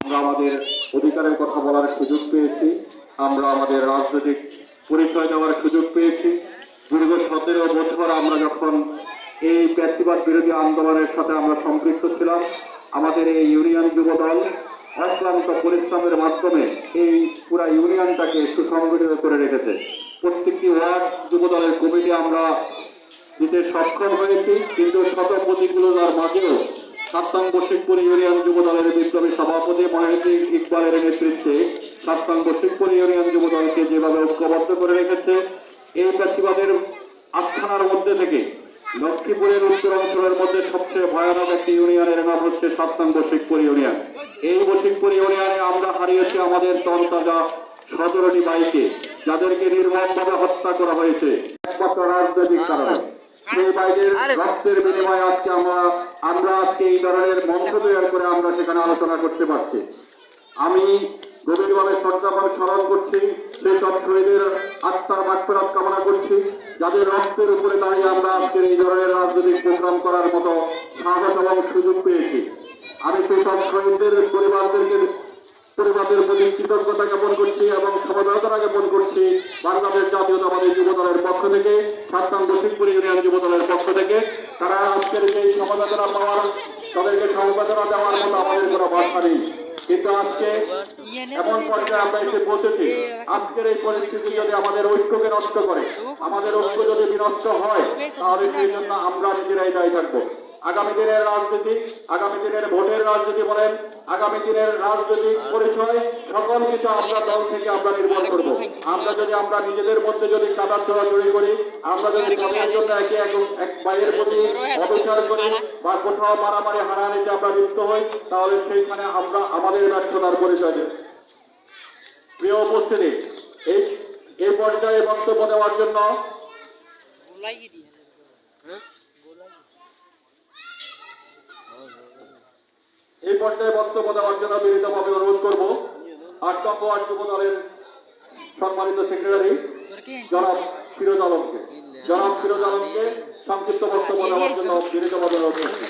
আমরা আমাদের অধিকারের কথা বলার সুযোগ পেয়েছি, আমরা আমাদের রাজনৈতিক পরিচয় দেওয়ার সুযোগ পেয়েছি। দীর্ঘ 17 বছর আমরা যখন এই প্যাসিবাদ বিরোধী আন্দোলনের সাথে আমরা সম্পৃক্ত ছিলাম, আমাদের এই ইউনিয়ন যুবদল অক্লান্ত পরিশ্রমের মাধ্যমে এই পুরা ইউনিয়নটাকে সুসংগঠিত করে রেখেছে। প্রত্যেকটি ওয়ার্ড যুবদলের কমিটি আমরা দিতে সক্ষম হয়েছি, কিন্তু শত প্রতিকূলতার মাঝেও সাত্তাং বশিকপুর ইউনিয়ন যুবদলের বিপ্লবী সভাপতি মহিউদ্দিন ইকবালের নেতৃত্বে সাত্তাং বশিকপুর ইউনিয়ন যুবদলকে যেভাবে ঐক্যবদ্ধ করে রেখেছে, এই প্যাসিবাদের আস্থানার মধ্যে থেকে লক্ষ্মীপুরের উত্তর অঞ্চলের মধ্যে সবচেয়ে ভয়ানক একটি ইউনিয়নের নাম হচ্ছে সাত্তাং বশিকপুর ইউনিয়ন। এই বশিকপুর ইউনিয়নে আমরা হারিয়েছি আমাদের তরতাজা 17টি ভাইকে, যাদেরকে নির্মমভাবে হত্যা করা হয়েছে একমাত্র রাজনৈতিক কারণে। সেই ভাইদের রক্তের বিনিময়ে আজকে আমরা আজকে এই ধরনের মঞ্চ তৈরি করে আমরা সেখানে আলোচনা করতে পারছি। আমি গভীরভাবে শ্রদ্ধাভাবে স্মরণ করছি সেই সব শহীদের আত্মার মাগফিরাত কামনা করছি, যাদের রক্তের উপরে দাঁড়িয়ে আমরা আজকের এই ধরনের রাজনৈতিক প্রোগ্রাম করার মতো সাহস এবং সুযোগ পেয়েছি। আমি সেই সব শহীদদের পরিবারদের প্রতি কৃতজ্ঞতা জ্ঞাপন করছি এবং সমবেদনা জ্ঞাপন করছি বাংলাদেশ জাতীয়তাবাদী যুবদলের পক্ষ থেকে, সাত্তাং বশিকপুর ইউনিয়ন যুবদলের পক্ষ থেকে। তারা আজকের সেই সমবেদনা পাওয়ার, তাদেরকে সমবেদনা দেওয়ার মতো আমাদের কোনো ভাষা নেই, কিন্তু আজকে এমন পর্যায়ে আমরা এসে পৌঁছেছি, আজকের এই পরিস্থিতি যদি আমাদের ঐক্যকে নষ্ট করে, আমাদের ঐক্য যদি বিনষ্ট হয়, তাহলে সেই জন্য আমরা নিজেরাই দায়ী থাকবো। আগামী দিনের রাজনীতি, আগামী দিনের ভোটের রাজনীতি বলেন, আগামী দিনের রাজনৈতিক পরিচয়, সকল কিছু আমরা দল থেকে আমরা নির্ভর করব। আমরা নিজেদের মধ্যে যদি কাদা চড়াচড়ি করি, আমরা যদি ভোটের জন্য এক ভাইয়ের প্রতি অবিচার করি বা কোথাও মারামারি হানাহানিতে আমরা লিপ্ত হই, তাহলে সেইখানে আমরা আমাদের ব্যর্থতার পরিচয় দেব। প্রিয় উপস্থিতি, এই পর্যায়ে বক্তব্য দেওয়ার জন্য বিনীতভাবে অনুরোধ করব 8 নং ওয়ার্ড যুব দলের সম্মানিত সেক্রেটারি জনাব ফিরোজ আলমকে সংক্ষিপ্ত বক্তব্য দেওয়ার জন্য বিনীতভাবে অনুরোধ করছি।